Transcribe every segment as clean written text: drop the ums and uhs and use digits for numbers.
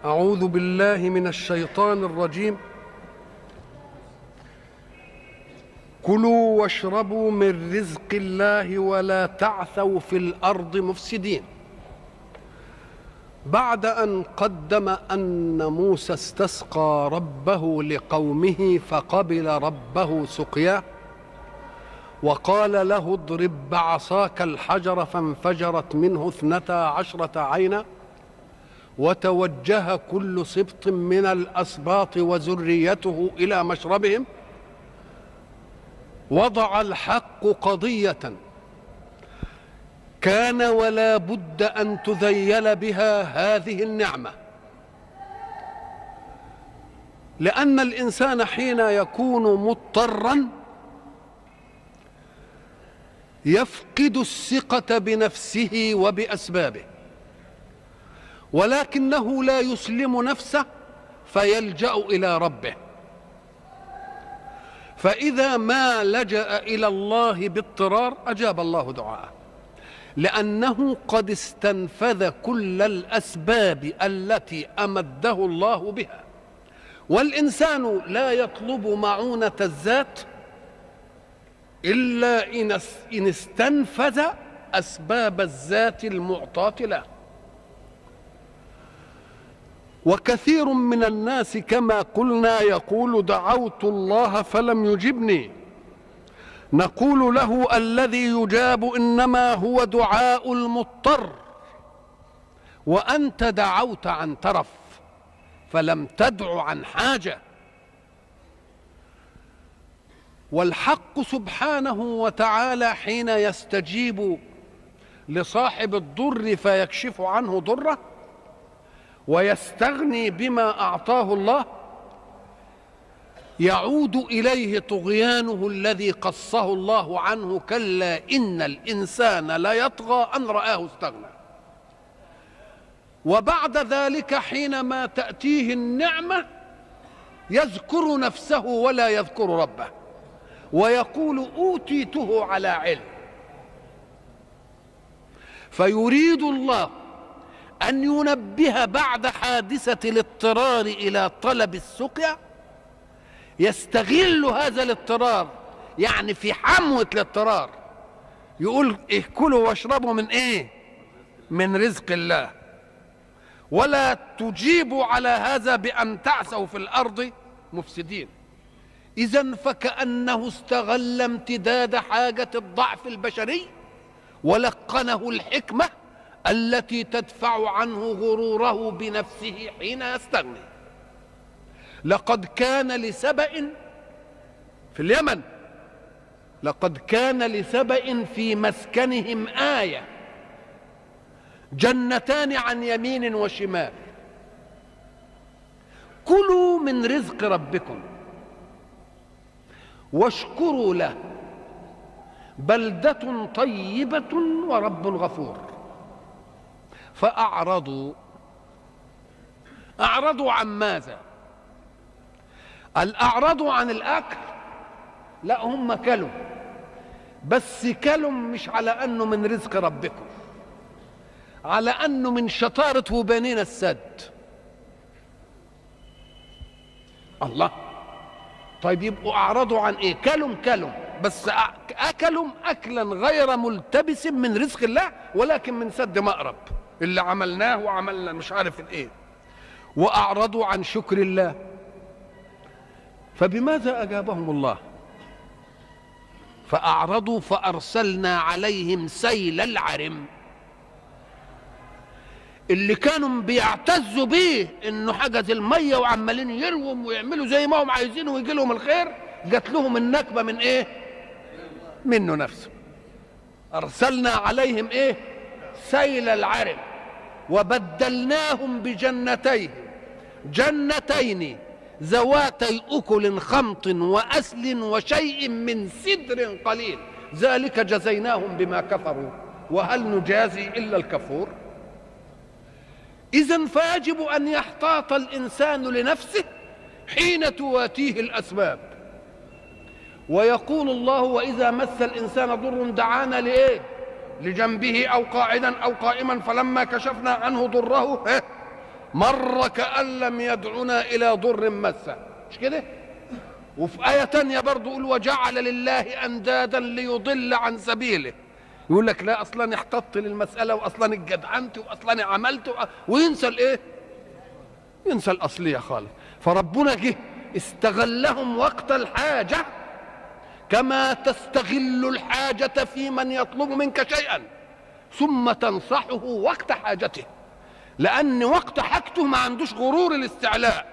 أعوذ بالله من الشيطان الرجيم. كلوا واشربوا من رزق الله ولا تعثوا في الأرض مفسدين. بعد أن قدم أن موسى استسقى ربه لقومه فقبل ربه سقياه، وقال له اضرب بعصاك الحجر فانفجرت منه 12 عينا، وتوجه كل سبط من الأسباط وذريته إلى مشربهم، وضع الحق قضية كان ولا بد أن تذيل بها هذه النعمة، لأن الإنسان حين يكون مضطرا يفقد الثقة بنفسه وبأسبابه، ولكنه لا يسلم نفسه فيلجأ إلى ربه. فإذا ما لجأ إلى الله باضطرار أجاب الله دعاءه، لأنه قد استنفذ كل الأسباب التي أمده الله بها. والإنسان لا يطلب معونة الذات إلا إن استنفذ أسباب الذات المعطاة له. وكثير من الناس كما قلنا يقول دعوت الله فلم يجبني. نقول له الذي يجاب إنما هو دعاء المضطر، وأنت دعوت عن ترف فلم تدع عن حاجة. والحق سبحانه وتعالى حين يستجيب لصاحب الضر فيكشف عنه ضره ويستغني بما أعطاه الله، يعود إليه طغيانه الذي قصه الله عنه: كلا إن الإنسان ليطغى أن رآه استغنى. وبعد ذلك حينما تأتيه النعمة يذكر نفسه ولا يذكر ربه، ويقول أوتيته على علم. فيريد الله أن ينبه بعد حادثة الاضطرار إلى طلب السقيا، يستغل هذا الاضطرار، يعني في حموة الاضطرار يقول كلوا واشربوا من ايه؟ من رزق الله، ولا تجيبوا على هذا بأن تعثوا في الأرض مفسدين. إذن فكأنه استغل امتداد حاجة الضعف البشري ولقنه الحكمة التي تدفع عنه غروره بنفسه حين يستغني. لقد كان لسبأ في اليمن، لقد كان لسبأ في مسكنهم آية، جنتان عن يمين وشمال، كلوا من رزق ربكم واشكروا له بلدة طيبة ورب غفور. فأعرضوا عن ماذا؟ الأعرضوا عن الأكل؟ لا، هم كلوا، بس كلوا مش على أنه من رزق ربكم، على أنه من شطارة وبنين السد. الله، طيب يبقوا أعرضوا عن إيه؟ كلوا بس أكلوا أكلا غير ملتبس من رزق الله، ولكن من سد مأرب اللي عملناه وعملنا مش عارف الإيه. وأعرضوا عن شكر الله، فبماذا أجابهم الله؟ فأعرضوا فأرسلنا عليهم سيل العرم. اللي كانوا بيعتزوا بيه إنه حجز المية وعمالين يروم ويعملوا زي ما هم عايزين ويجي لهم الخير، جات لهم النكبة من إيه؟ منه نفسه. أرسلنا عليهم إيه؟ سيل العرم، وبدلناهم جنتين ذواتي أكل خمط وأسل وشيء من سدر قليل، ذلك جزيناهم بما كفروا وهل نجازي إلا الكفور. إذن فيجب أن يحتاط الإنسان لنفسه حين تواتيه الأسباب. ويقول الله: وإذا مس الإنسان ضر دعانا لإيه؟ لجنبه أو قاعدا أو قائما فلما كشفنا عنه ضره مر كأن لم يدعنا إلى ضر مسه، مش كده؟ وفي آية تانية برضو يقول وجعل لله أندادا ليضل عن سبيله. يقول لك لا أصلا احتطت للمسألة وأصلا اتجدعنت وأصلا عملت وينسى الإيه؟ ينسى الأصلية خالص. فربنا جه استغلهم وقت الحاجة كما تستغل الحاجة في من يطلب منك شيئا ثم تنصحه وقت حاجته، لأن وقت حاجته ما عندوش غرور الاستعلاء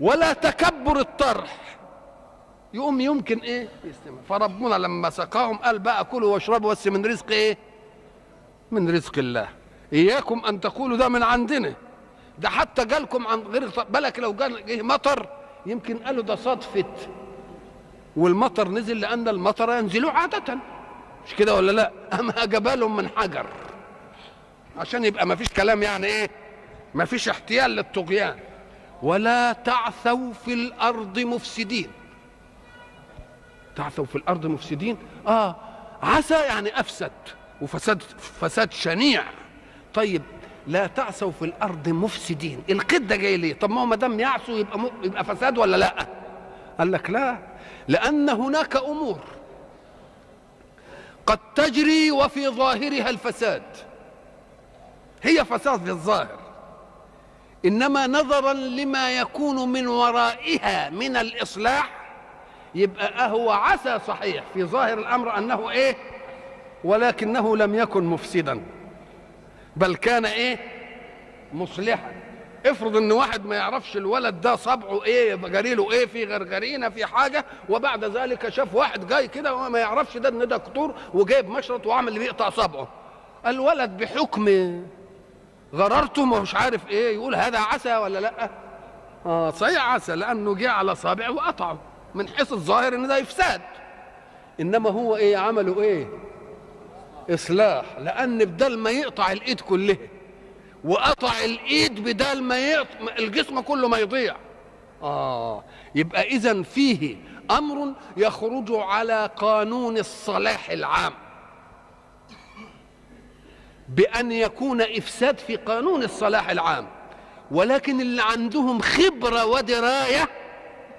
ولا تكبر الطرح، يقوم يمكن ايه يستمع. فربنا لما سقاهم قال بقى كلوا واشربوا بس من رزق ايه؟ من رزق الله. اياكم ان تقولوا ده من عندنا، ده حتى جالكم عن غير بالك لو جه مطر يمكن قالوا ده صدفت والمطر نزل، لان المطر ينزل عاده، مش كده ولا لا؟ اما جبالهم من حجر عشان يبقى ما فيش كلام يعني ايه، ما فيش احتيال للطغيان. ولا تعثوا في الارض مفسدين. تعثوا في الارض مفسدين، عسى يعني افسد، وفساد فساد شنيع. طيب لا تعثوا في الارض مفسدين، القد ده جاي ليه؟ طب ما هو ما دام يعثوا يبقى فساد ولا لا؟ قال لك لا، لان هناك امور قد تجري وفي ظاهرها الفساد، هي فساد في الظاهر، انما نظرا لما يكون من ورائها من الاصلاح يبقى هو عسى صحيح في ظاهر الامر انه ايه، ولكنه لم يكن مفسدا بل كان ايه؟ مصلحا. افرض ان واحد ما يعرفش الولد ده صبعه ايه، جريله ايه، في غرغرينه في حاجه، وبعد ذلك شاف واحد جاي كده وما يعرفش ده ان ده دكتور وجايب مشرط وعمل اللي بيقطع صبعه، الولد بحكم غررته مش عارف ايه يقول هذا عسى ولا لا؟ صحيح عسى، لانه جه على صابع وقطعه، من حيث الظاهر ان ده افساد، انما هو ايه عمله ايه؟ اصلاح، لان بدل ما يقطع الايد كلها وقطع الايد بدل ما الجسم كله ما يضيع. يبقى اذا فيه امر يخرج على قانون الصلاح العام بأن يكون إفساد في قانون الصلاح العام، ولكن اللي عندهم خبرة ودراية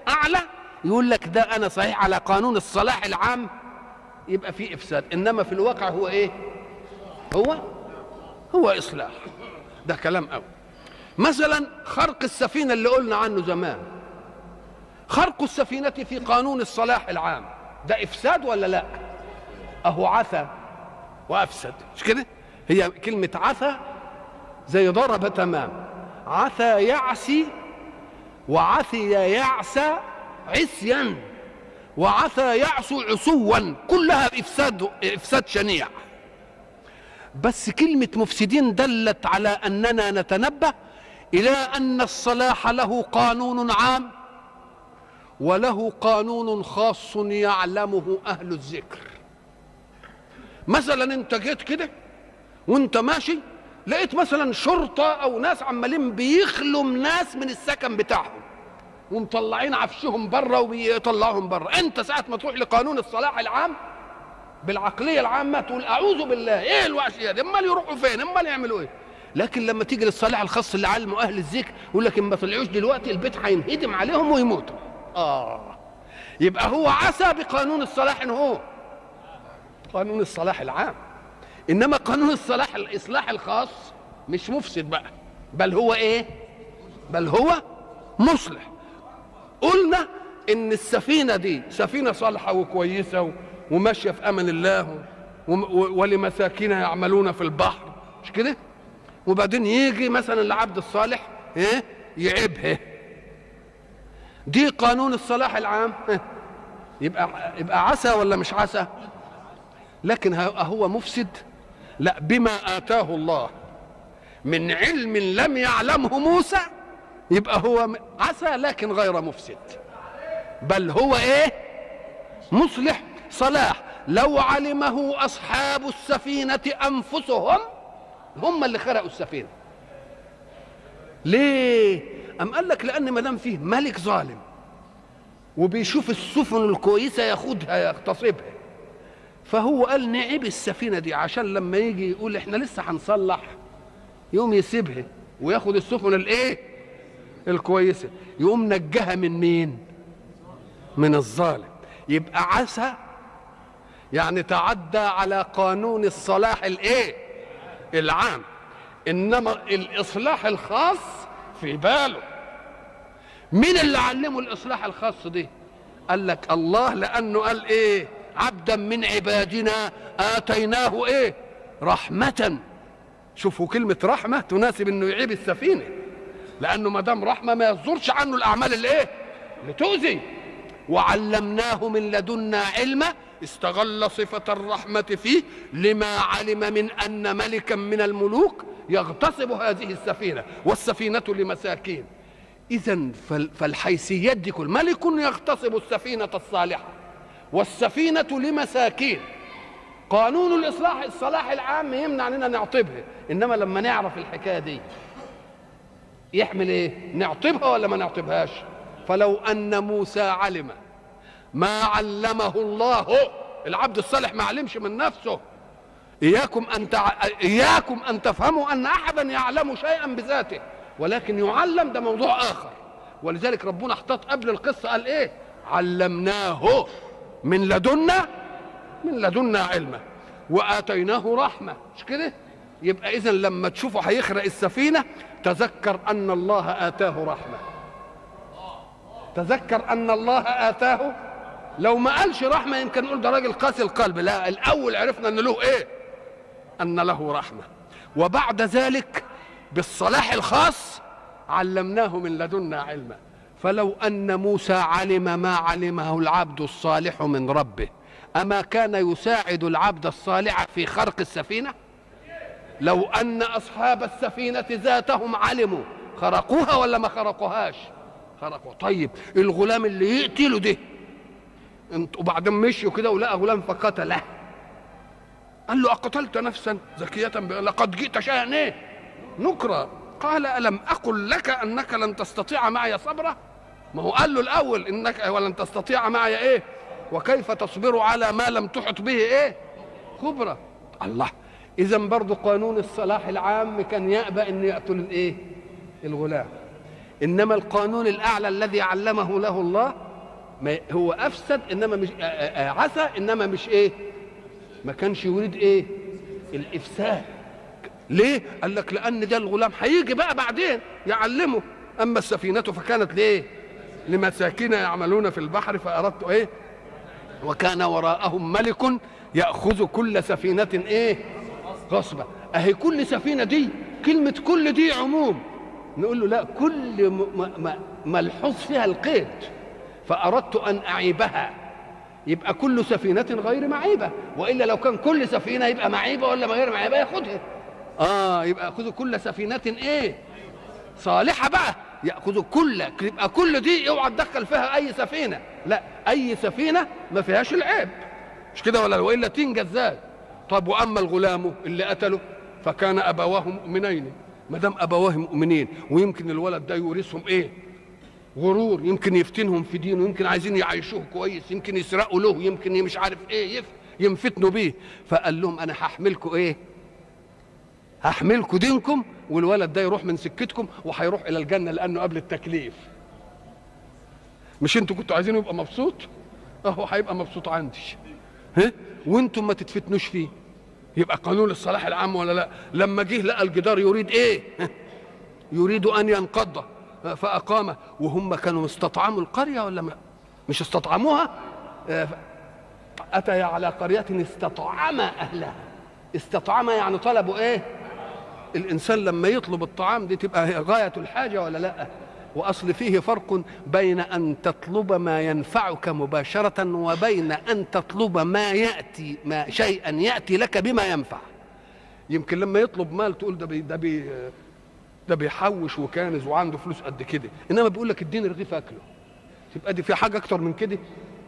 أعلى يقول لك ده أنا صحيح على قانون الصلاح العام يبقى فيه إفساد، إنما في الواقع هو إيه؟ هو إصلاح. ده كلام أول. مثلا خرق السفينة اللي قلنا عنه زمان، خرق السفينة في قانون الصلاح العام ده إفساد ولا لا؟ أهو عثى وأفسد، مش كده؟ هي كلمة عثى زي ضرب تمام، عثى يعسي وعثي يعسى عسيا وعثى يعسو عسوا، كلها إفساد شنيع. بس كلمة مفسدين دلت على أننا نتنبه إلى أن الصلاح له قانون عام وله قانون خاص يعلمه أهل الذكر. مثلا أنت جيت كده وانت ماشي لقيت مثلا شرطة او ناس عمالين بيخلوا ناس من السكن بتاعهم ومطلعين عفشهم بره وبيطلعوهم بره، انت ساعة ما تروح لقانون الصلاح العام بالعقلية العامة تقول اعوذ بالله، ايه الوحشية دي؟ امال يروحوا فين؟ امال يعملوا ايه؟ لكن لما تيجي للصلاح الخاص اللي علمه اهل الذكر يقول لك ان ما طلعوش دلوقتي البيت هينهدم عليهم ويموتوا. يبقى هو عسى بقانون الصلاح، ان هو قانون الصلاح العام، انما قانون الصلاح الاصلاح الخاص مش مفسد بقى، بل هو ايه؟ بل هو مصلح. قلنا ان السفينه دي سفينه صالحه وكويسه وماشيه في امان الله ولمساكين يعملون في البحر، مش كده؟ وبعدين يجي مثلا العبد الصالح ايه يعيبها، دي قانون الصلاح العام يبقى عسى ولا مش عسى؟ لكن هو مفسد؟ لا، بما آتاه الله من علم لم يعلمه موسى يبقى هو عسى لكن غير مفسد، بل هو ايه؟ مصلح صلاح. لو علمه أصحاب السفينة أنفسهم هم اللي خرقوا السفينة. ليه؟ أم قال لك لأن ما دام فيه ملك ظالم وبيشوف السفن الكويسة ياخدها يغتصبها، فهو قال نعيب السفينة دي عشان لما يجي يقول احنا لسه هنصلح يوم يسيبها وياخد السفن الايه الكويسه، يقوم نجاها من مين؟ من الظالم. يبقى عسى يعني تعدى على قانون الصلاح الايه العام، انما الاصلاح الخاص في باله. مين اللي علمه الاصلاح الخاص دي؟ قال لك الله، لانه قال ايه؟ عبدا من عبادنا اتيناه ايه؟ رحمه. شوفوا كلمه رحمه تناسب انه يعيب السفينه، لانه ما دام رحمه ما يصدرش عنه الاعمال اللي ايه؟ اللي تؤذي. وعلمناه من لدنا علما، استغل صفه الرحمه فيه لما علم من ان ملكا من الملوك يغتصب هذه السفينه، والسفينه لمساكين. إذن فالحيثيات دي كل ملك يغتصب السفينة الصالحة والسفينة لمساكين. قانون الصلاح العام يمنع اننا نعطبها، انما لما نعرف الحكايه دي يحمل ايه؟ نعطبها ولا ما نعطبهاش؟ فلو ان موسى علم ما علمه الله، العبد الصالح ما علمش من نفسه. اياكم ان تفهموا ان احدا يعلم شيئا بذاته، ولكن يعلم ده موضوع اخر. ولذلك ربنا احتاط قبل القصه قال ايه؟ علمناه من لدنا علما واتيناه رحمه. مش كده؟ يبقى اذا لما تشوفه هيخرق السفينه تذكر ان الله اتاه رحمه، تذكر ان الله اتاه. لو ما قالش رحمه يمكن نقول ده راجل قاسي القلب، لا، الاول عرفنا ان له ايه؟ ان له رحمه. وبعد ذلك بالصلاح الخاص علمناه من لدنا علما. فلو أن موسى علم ما علمه العبد الصالح من ربه، أما كان يساعد العبد الصالح في خرق السفينة؟ لو أن أصحاب السفينة ذاتهم علموا خرقوها ولا ما خرقوهاش؟ خرقوا. طيب الغلام اللي يقتله ده وبعدين مشوا كده ولقى غلام فقتله، قال له أقتلت نفسا زكية لقد جئت شيئا ايه نكرا؟ قال ألم أقل لك أنك لن تستطيع معي صبرا؟ ما هو قال له الأول إنك ولن تستطيع معي إيه؟ وكيف تصبر على ما لم تحط به إيه؟ خبرة. الله. إذا برضو قانون الصلاح العام كان يأبى أن يقتل الإيه؟ الغلام. إنما القانون الأعلى الذي علمه له الله هو أفسد، إنما مش عسى، إنما مش إيه؟ ما كانش يريد إيه؟ الإفساد. ليه؟ قال لك لأن ده الغلام هيجي بقى بعدين يعلمه. أما السفينة فكانت ليه؟ لمساكين يعملون في البحر فأردت إيه؟ وكان وراءهم ملك يأخذ كل سفينة إيه؟ غصبة. أهي كل سفينة دي، كلمة كل دي عموم. نقول له لا، كل ملحوظ فيها القيد، فأردت أن أعيبها. يبقى كل سفينة غير معيبة، وإلا لو كان كل سفينة يبقى معيبة ولا غير معيبة ياخدها. يبقى يأخذ كل سفينة ايه؟ صالحة بقى، يأخذ كل، يبقى كل دي اوعى تدخل فيها اي سفينة، لا، اي سفينة ما فيهاش العيب، مش كده ولا؟ والا تنجى ازاي؟ طب واما الغلام اللي قتله فكان ابواه مؤمنين. ما دام ابواه مؤمنين ويمكن الولد ده يورثهم ايه؟ غرور، يمكن يفتنهم في دينه، يمكن عايزين يعيشوه كويس، يمكن يسرقوا له، يمكن مش عارف ايه ينفتنوا بيه. فقال لهم انا هحملكم ايه؟ هحملكم دينكم، والولد ده يروح من سكتكم وهيروح الى الجنه لانه قبل التكليف. مش انتوا كنتوا عايزينه يبقى مبسوط؟ اهو هيبقى مبسوط عندي، وانتم ما تتفتنوش فيه. يبقى قانون الصلاح العام ولا لا؟ لما جه لقى الجدار يريد ايه؟ يريد ان ينقض فاقامه. وهم كانوا استطعموا القريه ولا مش استطعموها؟ اتى على قريه استطعم اهلها. استطعم يعني طلبوا ايه؟ الانسان لما يطلب الطعام دي تبقى غايه الحاجه ولا لا؟ واصل فيه فرق بين ان تطلب ما ينفعك مباشره وبين ان تطلب ما شيئا ياتي لك بما ينفع. يمكن لما يطلب مال تقول ده بيحوش وكانز وعنده فلوس قد كده، انما بيقول لك اديني رغيف اكله، تبقى دي في حاجه اكتر من كده؟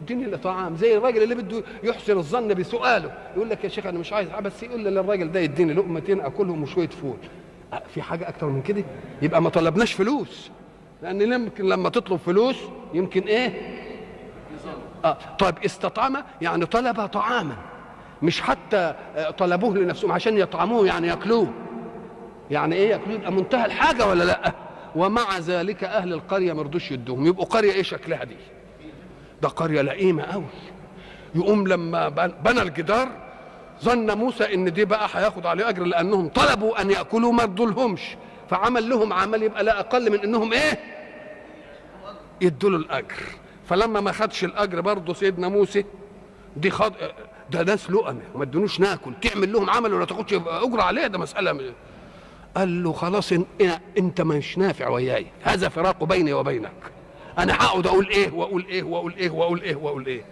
اديني لطعام. زي الراجل اللي بده يحسن الظن بسؤاله، يقول لك يا شيخ انا مش عايز، بس يقول للراجل ده يديني لقمتين اكلهم وشويه فول. في حاجه اكتر من كده؟ يبقى ما طلبناش فلوس، لان يمكن لما تطلب فلوس يمكن ايه؟ طيب استطعم يعني طلب طعاما، مش حتى طلبوه لنفسهم عشان يطعموه يعني ياكلوه. يعني ايه ياكلوه؟ يبقى منتهى الحاجه ولا لا؟ ومع ذلك اهل القريه ما رضوش يدوهم. يبقوا قريه ايه شكلها دي؟ ده قريه لئيمه قوي. يقوم لما بنى الجدار ظن موسى ان دي بقى هياخد عليه اجر، لانهم طلبوا ان ياكلوا ما ادولهمش، فعمل لهم عمل يبقى لا اقل من انهم ايه؟ يدوا له الاجر. فلما ما خدش الاجر برضه سيدنا موسى دي خد، ده ناس لقمه وما ادونوش ناكل، تعمل لهم عمل ولا تاخدش اجر عليه؟ ده مساله. قال له خلاص انت مش نافع وياي، هذا فراق بيني وبينك. انا هقعد اقول ايه واقول ايه واقول ايه واقول ايه واقول ايه.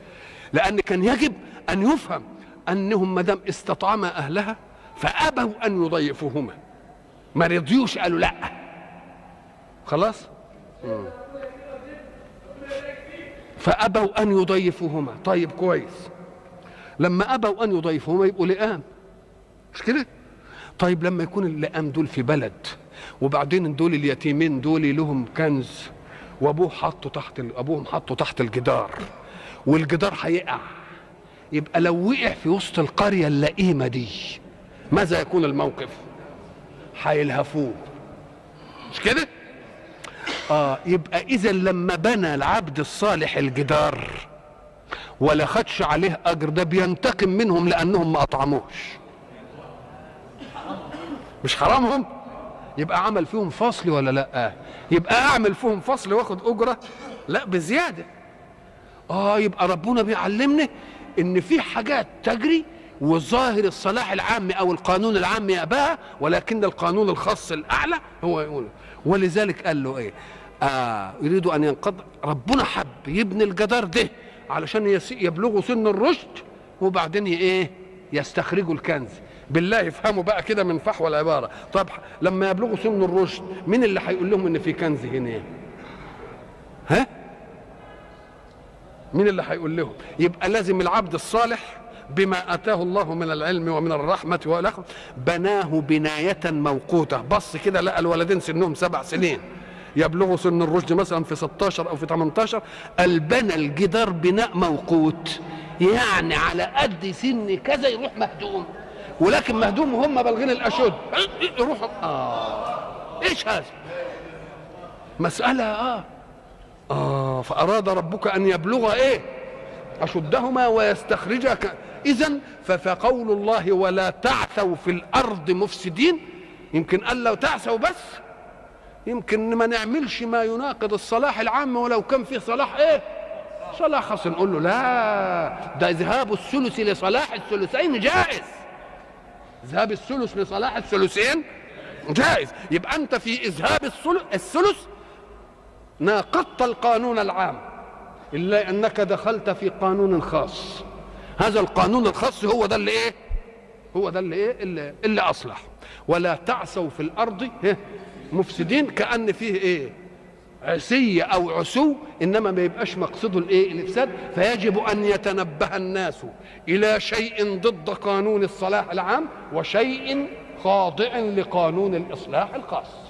لان كان يجب ان يفهم انهم ما دام استطعما اهلها فابوا ان يضيفوهما، ما رضيوش، قالوا لا خلاص. فابوا ان يضيفوهما. طيب كويس، لما ابوا ان يضيفوهما يبقوا لئام، مش كده؟ طيب لما يكون اللئام دول في بلد وبعدين دول اليتيمين دول لهم كنز وابوهم حطوا تحت الجدار والجدار هيقع، يبقى لو وقع في وسط القريه اللئيمه دي ماذا يكون الموقف؟ هيلهفوه، مش كده؟ يبقى اذا لما بنى العبد الصالح الجدار ولا خدش عليه اجر، ده بينتقم منهم لانهم ما اطعموش. مش حرامهم؟ يبقى عمل فيهم فصل ولا لا؟ يبقى اعمل فيهم فصل واخد اجره؟ لا، بزياده. يبقى ربنا بيعلمنا ان في حاجات تجري وظاهر الصلاح العام او القانون العام يأباها، ولكن القانون الخاص الاعلى هو يقول. ولذلك قال له ايه؟ يريد ان ينقض. ربنا حب يبني الجدار ده علشان يبلغوا سن الرشد وبعدين ايه؟ يستخرجوا الكنز. بالله يفهموا بقى كده من فحوى العباره. طب لما يبلغوا سن الرشد مين اللي هيقول لهم ان في كنز هنا؟ ها؟ مين اللي هيقول لهم؟ يبقى لازم العبد الصالح بما اتاه الله من العلم ومن الرحمه والاخر بناه بنايه موقوته. بص كده لقى الولدين سنهم 7 سنين يبلغوا سن الرشد مثلا في 16 او في 18، قال بنى الجدار بناء موقوت، يعني على قد سن كذا يروح مهدوم، ولكن مهدوم وهم بالغين الاشد يروحوا. ايش هذا؟ مساله فاراد ربك ان يبلغ ايه؟ اشدهما ويستخرجا. اذن فقول الله ولا تعثوا في الارض مفسدين، يمكن قال لو تعثوا بس يمكن ما نعملش ما يناقض الصلاح العام، ولو كان في صلاح ايه؟ صلاح خاص. نقول له لا، ده ذهاب الثلث لصلاح الثلثين جائز. ذهاب الثلث لصلاح الثلثين جائز. يبقى انت في اذهاب الثلث ناقضت القانون العام، الا انك دخلت في قانون خاص. هذا القانون الخاص هو ده اللي ايه؟ هو ده اللي ايه؟ اللي اصلح. ولا تعثوا في الارض مفسدين، كأن فيه ايه؟ عسية او عسو، انما ما يبقاش مقصده الايه؟ الافساد. فيجب ان يتنبه الناس الى شيء ضد قانون الصلاح العام وشيء خاضع لقانون الاصلاح الخاص.